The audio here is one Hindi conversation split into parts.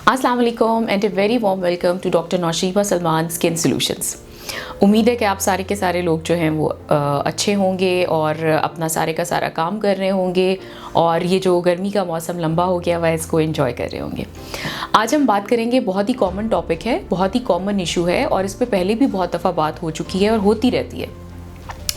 अस्सलाम वालेकुम and a very warm welcome to doctor Naushiba Salman skin solutions. उम्मीद है कि आप सारे के सारे लोग जो हैं वो अच्छे होंगे और अपना सारे का सारा काम कर रहे होंगे और ये जो गर्मी का मौसम लंबा हो गया वह इसको एंजॉय कर रहे होंगे। आज हम बात करेंगे, बहुत ही कॉमन टॉपिक है, बहुत ही कॉमन इशू है और इस पर पहले भी बहुत दफ़ा बात हो चुकी है और होती रहती है,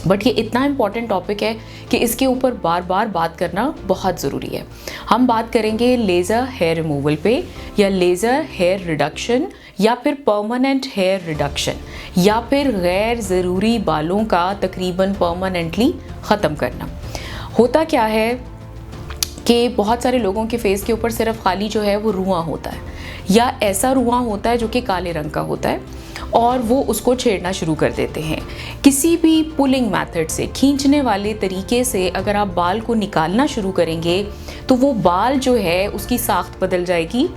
बट ये इतना इम्पॉर्टेंट टॉपिक है कि इसके ऊपर बार बार बात करना बहुत ज़रूरी है। हम बात करेंगे लेज़र हेयर रिमूवल पे, या लेज़र हेयर रिडक्शन, या फिर परमानेंट हेयर रिडक्शन, या फिर गैर ज़रूरी बालों का तकरीबन परमानेंटली ख़त्म करना। होता क्या है कि बहुत सारे लोगों के फेस के ऊपर सिर्फ खाली जो है वो रुआं होता है, या ऐसा रुआं होता है जो कि काले रंग का होता है और वो उसको छेड़ना शुरू कर देते हैं। किसी भी पुलिंग मेथड से, खींचने वाले तरीके से अगर आप बाल को निकालना शुरू करेंगे तो वो बाल जो है उसकी साख्त बदल जाएगी।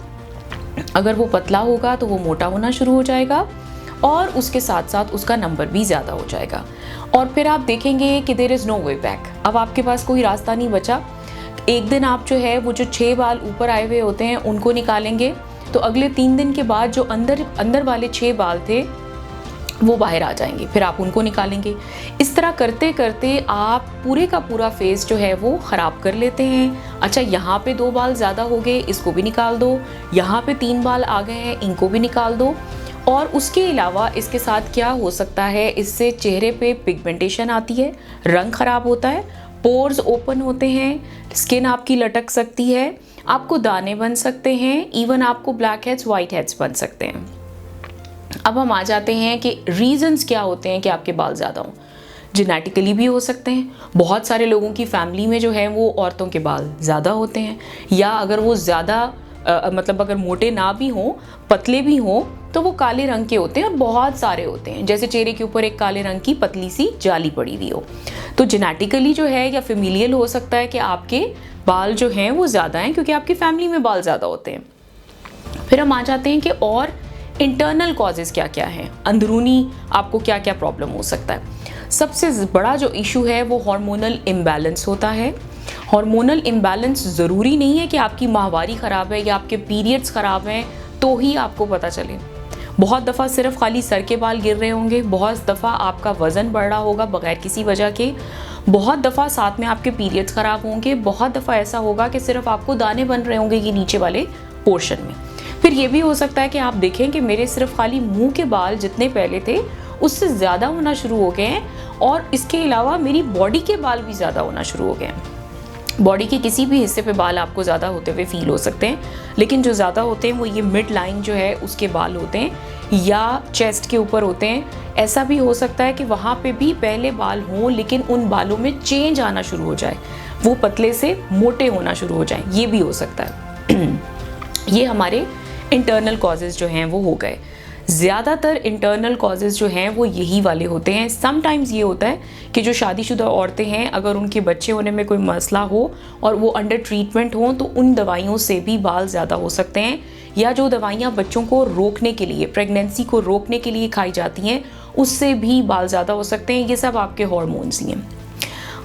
अगर वो पतला होगा तो वो मोटा होना शुरू हो जाएगा और उसके साथ साथ उसका नंबर भी ज़्यादा हो जाएगा और फिर आप देखेंगे कि there is no way back. अब आपके पास कोई रास्ता नहीं बचा। एक दिन आप जो है वो जो 6 बाल ऊपर आए हुए होते हैं उनको निकालेंगे तो अगले 3 दिन के बाद जो अंदर वाले 6 बाल थे वो बाहर आ जाएंगे, फिर आप उनको निकालेंगे। इस तरह करते करते आप पूरे का पूरा फेस जो है वो ख़राब कर लेते हैं। अच्छा, यहाँ पे 2 बाल ज़्यादा हो गए, इसको भी निकाल दो। यहाँ पे 3 बाल आ गए हैं, इनको भी निकाल दो। और उसके अलावा इसके साथ क्या हो सकता है, इससे चेहरे पे पिगमेंटेशन आती है, रंग ख़राब होता है, पोर्स ओपन होते हैं, स्किन आपकी लटक सकती है, आपको दाने बन सकते हैं, इवन आपको ब्लैक हेड्स, वाइट हेड्स बन सकते हैं। अब हम आ जाते हैं कि रीजंस क्या होते हैं कि आपके बाल ज़्यादा हों। जेनेटिकली भी हो सकते हैं, बहुत सारे लोगों की फैमिली में जो है वो औरतों के बाल ज़्यादा होते हैं, या अगर वो ज़्यादा मतलब अगर मोटे ना भी हों, पतले भी हों, तो वो काले रंग के होते हैं और बहुत सारे होते हैं, जैसे चेहरे के ऊपर एक काले रंग की पतली सी जाली पड़ी हुई हो। तो जेनेटिकली जो है या फेमिलियल हो सकता है कि आपके बाल जो हैं वो ज़्यादा हैं क्योंकि आपकी फैमिली में बाल ज़्यादा होते हैं। फिर हम आ जाते हैं कि और इंटरनल कॉजेज़ क्या क्या हैं, अंदरूनी आपको क्या क्या प्रॉब्लम हो सकता है। सबसे बड़ा जो इशू है वो हार्मोनल इम्बैलेंस होता है। हार्मोनल इम्बैलेंस ज़रूरी नहीं है कि आपकी माहवारी ख़राब है या आपके पीरियड्स ख़राब हैं तो ही आपको पता चले। बहुत दफ़ा सिर्फ खाली सर के बाल गिर रहे होंगे, बहुत दफ़ा आपका वज़न बढ़ रहा होगा बगैर किसी वजह के, बहुत दफ़ा साथ में आपके पीरियड्स ख़राब होंगे, बहुत दफ़ा ऐसा होगा कि सिर्फ आपको दाने बन रहे होंगे ये नीचे वाले पोर्शन में। फिर ये भी हो सकता है कि आप देखें कि मेरे सिर्फ खाली मुंह के बाल जितने पहले थे उससे ज़्यादा होना शुरू हो गए हैं और इसके अलावा मेरी बॉडी के बाल भी ज़्यादा होना शुरू हो गए हैं। बॉडी के किसी भी हिस्से पे बाल आपको ज़्यादा होते हुए फील हो सकते हैं, लेकिन जो ज़्यादा होते हैं वो ये मिड लाइन जो है उसके बाल होते हैं या चेस्ट के ऊपर होते हैं। ऐसा भी हो सकता है कि वहाँ पे भी पहले बाल हों लेकिन उन बालों में चेंज आना शुरू हो जाए, वो पतले से मोटे होना शुरू हो जाए, ये भी हो सकता है। ये हमारे इंटरनल कॉजेज़ जो हैं वो हो गए। ज़्यादातर इंटरनल कॉजेज़ जो हैं वो यही वाले होते हैं। समटाइम्स ये होता है कि जो शादीशुदा औरतें हैं अगर उनके बच्चे होने में कोई मसला हो और वो अंडर ट्रीटमेंट हों तो उन दवाइयों से भी बाल ज़्यादा हो सकते हैं, या जो दवाइयाँ बच्चों को रोकने के लिए, प्रेगनेंसी को रोकने के लिए खाई जाती हैं उससे भी बाल ज़्यादा हो सकते हैं। ये सब आपके हार्मोन्स ही हैं।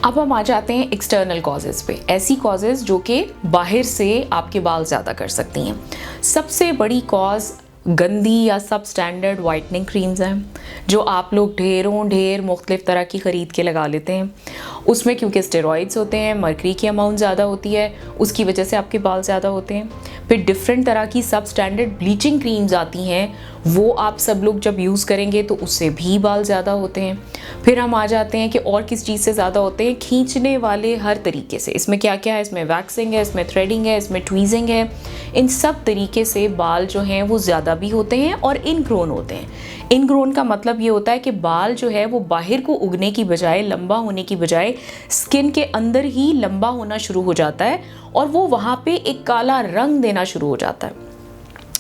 अब हम आ जाते हैं एक्सटर्नल कॉजेज़ पे, ऐसी कॉजेज़ जो कि बाहर से आपके बाल ज़्यादा कर सकती हैं। सबसे बड़ी कॉज गंदी या सब स्टैंडर्ड वाइटनिंग क्रीम्स हैं जो आप लोग ढेर मुख्तलिफ तरह की ख़रीद के लगा लेते हैं। उसमें क्योंकि स्टेरॉइड्स होते हैं, मर्करी की अमाउंट ज़्यादा होती है, उसकी वजह से आपके बाल ज़्यादा होते हैं। फिर डिफरेंट तरह की सब स्टैंडर्ड ब्लीचिंग क्रीम्स आती हैं, वो आप सब लोग जब यूज़ करेंगे तो उससे भी बाल ज़्यादा होते हैं। फिर हम आ जाते हैं कि और किस चीज़ से ज़्यादा होते हैं, खींचने वाले हर तरीके से। इसमें क्या क्या है, इसमें वैक्सिंग है, इसमें थ्रेडिंग है, इसमें ट्वीज़िंग है, इन सब तरीके से बाल जो हैं वो ज़्यादा भी होते हैं और इनग्रोन होते हैं। इनग्रोन का मतलब ये होता है कि बाल जो है वो बाहर को उगने की बजाय, लंबा होने की बजाय स्किन के अंदर ही लंबा होना शुरू हो जाता है और वो वहाँ पे एक काला रंग देना शुरू हो जाता है।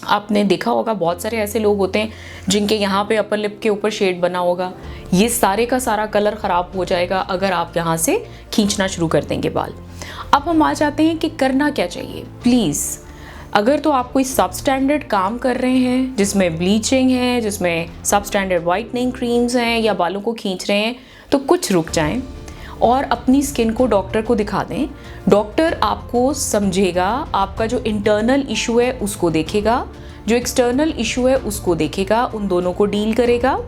आपने देखा होगा बहुत सारे ऐसे लोग होते हैं जिनके यहाँ पे अपर लिप के ऊपर शेड बना होगा, ये सारे का सारा कलर ख़राब हो जाएगा अगर आप यहाँ से खींचना शुरू कर देंगे बाल। अब हम आ जाते हैं कि करना क्या चाहिए। प्लीज़, अगर तो आप कोई सब स्टैंडर्ड काम कर रहे हैं जिसमें ब्लीचिंग है, जिसमें सब स्टैंडर्ड वाइटनिंग क्रीम्स हैं या बालों को खींच रहे हैं, तो कुछ रुक जाएं और अपनी स्किन को डॉक्टर को दिखा दें। डॉक्टर आपको समझेगा, आपका जो इंटरनल इशू है उसको देखेगा, जो एक्सटर्नल इशू है उसको देखेगा, उन दोनों को डील करेगा।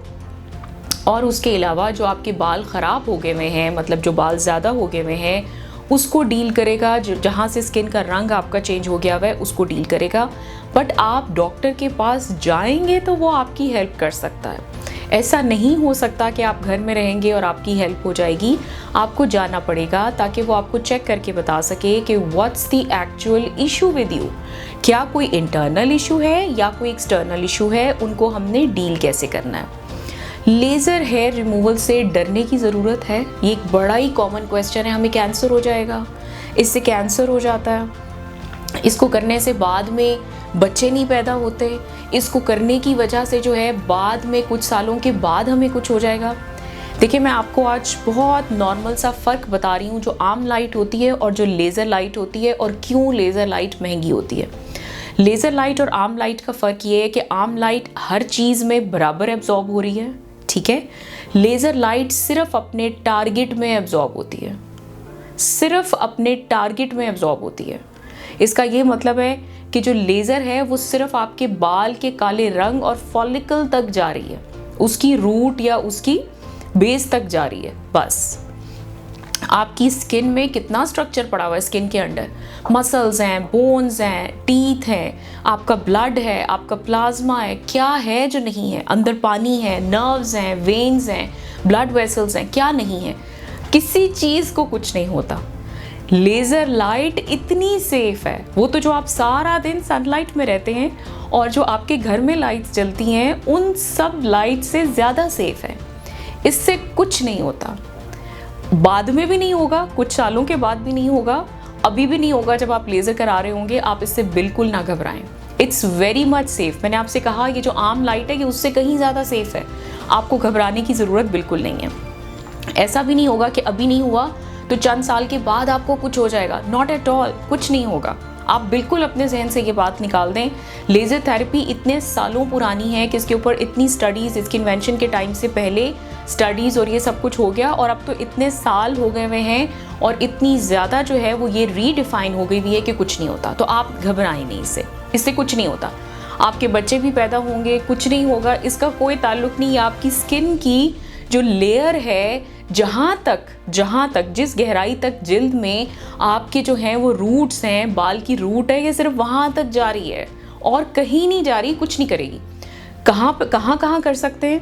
और उसके अलावा जो आपके बाल ख़राब हो गए हुए हैं, मतलब जो बाल ज़्यादा हो गए हुए हैं, उसको डील करेगा। जो जहाँ से स्किन का रंग आपका चेंज हो गया हुआ है उसको डील करेगा। बट आप डॉक्टर के पास जाएंगे तो वो आपकी हेल्प कर सकता है। ऐसा नहीं हो सकता कि आप घर में रहेंगे और आपकी हेल्प हो जाएगी। आपको जाना पड़ेगा ताकि वो आपको चेक करके बता सके कि what's the actual issue with you. क्या कोई इंटरनल इशू है या कोई एक्सटर्नल इशू है, उनको हमने डील कैसे करना है। लेज़र हेयर रिमूवल से डरने की ज़रूरत है? ये एक बड़ा ही कॉमन क्वेश्चन है। हमें कैंसर हो जाएगा, इससे कैंसर हो जाता है, इसको करने से बाद में बच्चे नहीं पैदा होते, इसको करने की वजह से जो है बाद में कुछ सालों के बाद हमें कुछ हो जाएगा। देखिए, मैं आपको आज बहुत नॉर्मल सा फ़र्क बता रही हूँ जो आम लाइट होती है और जो लेज़र लाइट होती है, और क्यों लेज़र लाइट महंगी होती है। लेज़र लाइट और आम लाइट का फ़र्क ये है कि आम लाइट हर चीज़ में बराबर एब्जॉर्ब हो रही है, ठीक है। लेज़र लाइट सिर्फ अपने टारगेट में एब्जॉर्ब होती है, सिर्फ अपने टारगेट में एब्जॉर्ब होती है। इसका ये मतलब है कि जो लेज़र है वो सिर्फ आपके बाल के काले रंग और फॉलिकल तक जा रही है, उसकी रूट या उसकी बेस तक जा रही है बस। आपकी स्किन में कितना स्ट्रक्चर पड़ा हुआ है, स्किन के अंडर मसल्स हैं, बोन्स हैं, टीथ हैं, आपका ब्लड है, आपका प्लाज्मा है, क्या है जो नहीं है, अंदर पानी है, नर्व्स हैं, वेन्स हैं, ब्लड वेसल्स हैं, क्या नहीं है, किसी चीज़ को कुछ नहीं होता। लेज़र लाइट इतनी सेफ है, वो तो जो आप सारा दिन सनलाइट में रहते हैं और जो आपके घर में लाइट्स जलती हैं उन सब लाइट से ज़्यादा सेफ है। इससे कुछ नहीं होता, बाद में भी नहीं होगा, कुछ सालों के बाद भी नहीं होगा, अभी भी नहीं होगा जब आप लेज़र करा रहे होंगे। आप इससे बिल्कुल ना घबराएं, इट्स वेरी मच सेफ। मैंने आपसे कहा ये जो आम लाइट है ये उससे कहीं ज़्यादा सेफ है, आपको घबराने की ज़रूरत बिल्कुल नहीं है। ऐसा भी नहीं होगा कि अभी नहीं हुआ तो चंद साल के बाद आपको कुछ हो जाएगा, नॉट एट ऑल, कुछ नहीं होगा। आप बिल्कुल अपने जहन से ये बात निकाल दें। लेज़र थेरेपी इतने सालों पुरानी है कि इसके ऊपर इतनी स्टडीज़, इसके इन्वेंशन के टाइम से पहले स्टडीज़ और ये सब कुछ हो गया, और अब तो इतने साल हो गए हुए हैं और इतनी ज़्यादा जो है वो ये रीडिफाइन हो गई हुई है कि कुछ नहीं होता। तो आप घबराएं नहीं, इससे कुछ नहीं होता। आपके बच्चे भी पैदा होंगे, कुछ नहीं होगा, इसका कोई ताल्लुक नहीं है। आपकी स्किन की जो लेयर है, जहाँ तक जिस गहराई तक जिल्द में आपके जो हैं वो रूट्स हैं, बाल की रूट है, ये सिर्फ वहाँ तक जा रही है और कहीं नहीं जा रही, कुछ नहीं करेगी। कहाँ कर सकते हैं,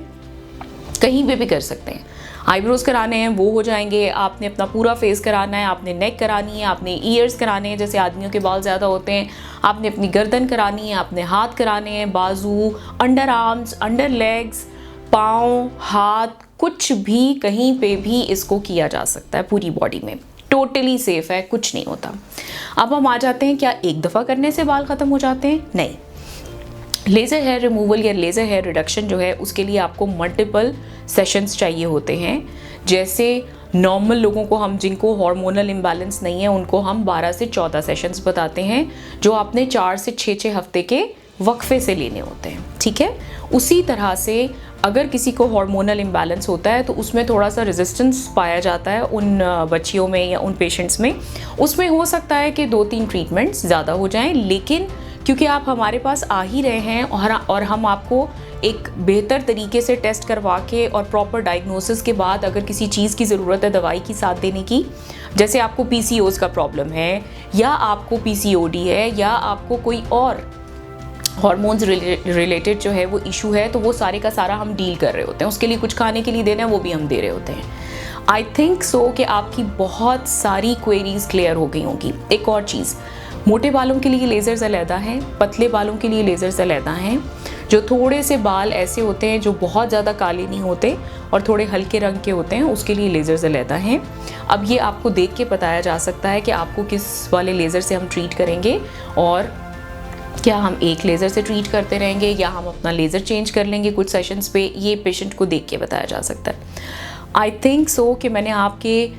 कहीं पे भी कर सकते हैं। आईब्रोज कराने हैं वो हो जाएंगे, आपने अपना पूरा फेस कराना है, आपने नेक करानी है, आपने ईयर्स कराने हैं, जैसे आदमियों के बाल ज़्यादा होते हैं, आपने अपनी गर्दन करानी है, आपने हाथ कराने हैं, बाजू, अंडर आर्म्स, अंडर लेग्स, पाँव, हाथ, कुछ भी कहीं पे भी इसको किया जा सकता है पूरी बॉडी में, टोटली सेफ है, कुछ नहीं होता। अब हम आ जाते हैं, क्या एक दफ़ा करने से बाल ख़त्म हो जाते हैं? नहीं। लेज़र हेयर रिमूवल या लेज़र हेयर रिडक्शन जो है उसके लिए आपको मल्टीपल सेशंस चाहिए होते हैं। जैसे नॉर्मल लोगों को, हम जिनको हार्मोनल इम्बैलेंस नहीं है, उनको हम 12 से 14 सेशंस बताते हैं, जो आपने 4 से 6 हफ्ते के वक्फे से लेने होते हैं, ठीक है। उसी तरह से अगर किसी को हार्मोनल इम्बैलेंस होता है तो उसमें थोड़ा सा रेजिस्टेंस पाया जाता है उन बच्चियों में या उन पेशेंट्स में, उसमें हो सकता है कि 2-3 ट्रीटमेंट्स ज़्यादा हो जाएं। लेकिन क्योंकि आप हमारे पास आ ही रहे हैं और हम आपको एक बेहतर तरीके से टेस्ट करवा के और प्रॉपर डायग्नोसिस के बाद अगर किसी चीज़ की ज़रूरत है दवाई की साथ देने की, जैसे आपको PCOS का प्रॉब्लम है या आपको PCOD है या आपको कोई और हार्मोन्स रिलेटेड जो है वो इशू है, तो वो सारे का सारा हम डील कर रहे होते हैं। उसके लिए कुछ खाने के लिए देना है वो भी हम दे रहे होते हैं। आई थिंक सो कि आपकी बहुत सारी क्वेरीज क्लियर हो गई होंगी। एक और चीज़, मोटे बालों के लिए लेज़र्स अलहदा हैं, पतले बालों के लिए लेज़र्स अलहदा हैं। जो थोड़े से बाल ऐसे होते हैं जो बहुत ज़्यादा काले नहीं होते और थोड़े हल्के रंग के होते हैं, उसके लिए लेज़र्स अलहदा हैं। अब ये आपको देख के बताया जा सकता है कि आपको किस वाले लेज़र से हम ट्रीट करेंगे, और क्या हम एक लेज़र से ट्रीट करते रहेंगे या हम अपना लेज़र चेंज कर लेंगे कुछ सेशंस पे, ये पेशेंट को देख के बताया जा सकता है। आई थिंक सो कि मैंने आपके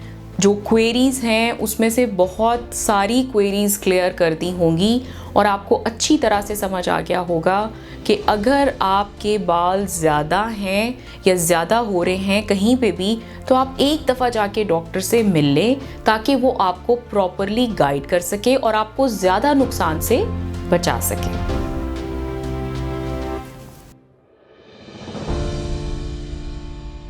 जो क्वेरीज़ हैं उसमें से बहुत सारी क्वेरीज़ क्लियर कर दी होंगी और आपको अच्छी तरह से समझ आ गया होगा कि अगर आपके बाल ज़्यादा हैं या ज़्यादा हो रहे हैं कहीं पे भी, तो आप एक दफ़ा जाके डॉक्टर से मिल लें ताकि वो आपको प्रॉपरली गाइड कर सके और आपको ज़्यादा नुकसान से बचा सके।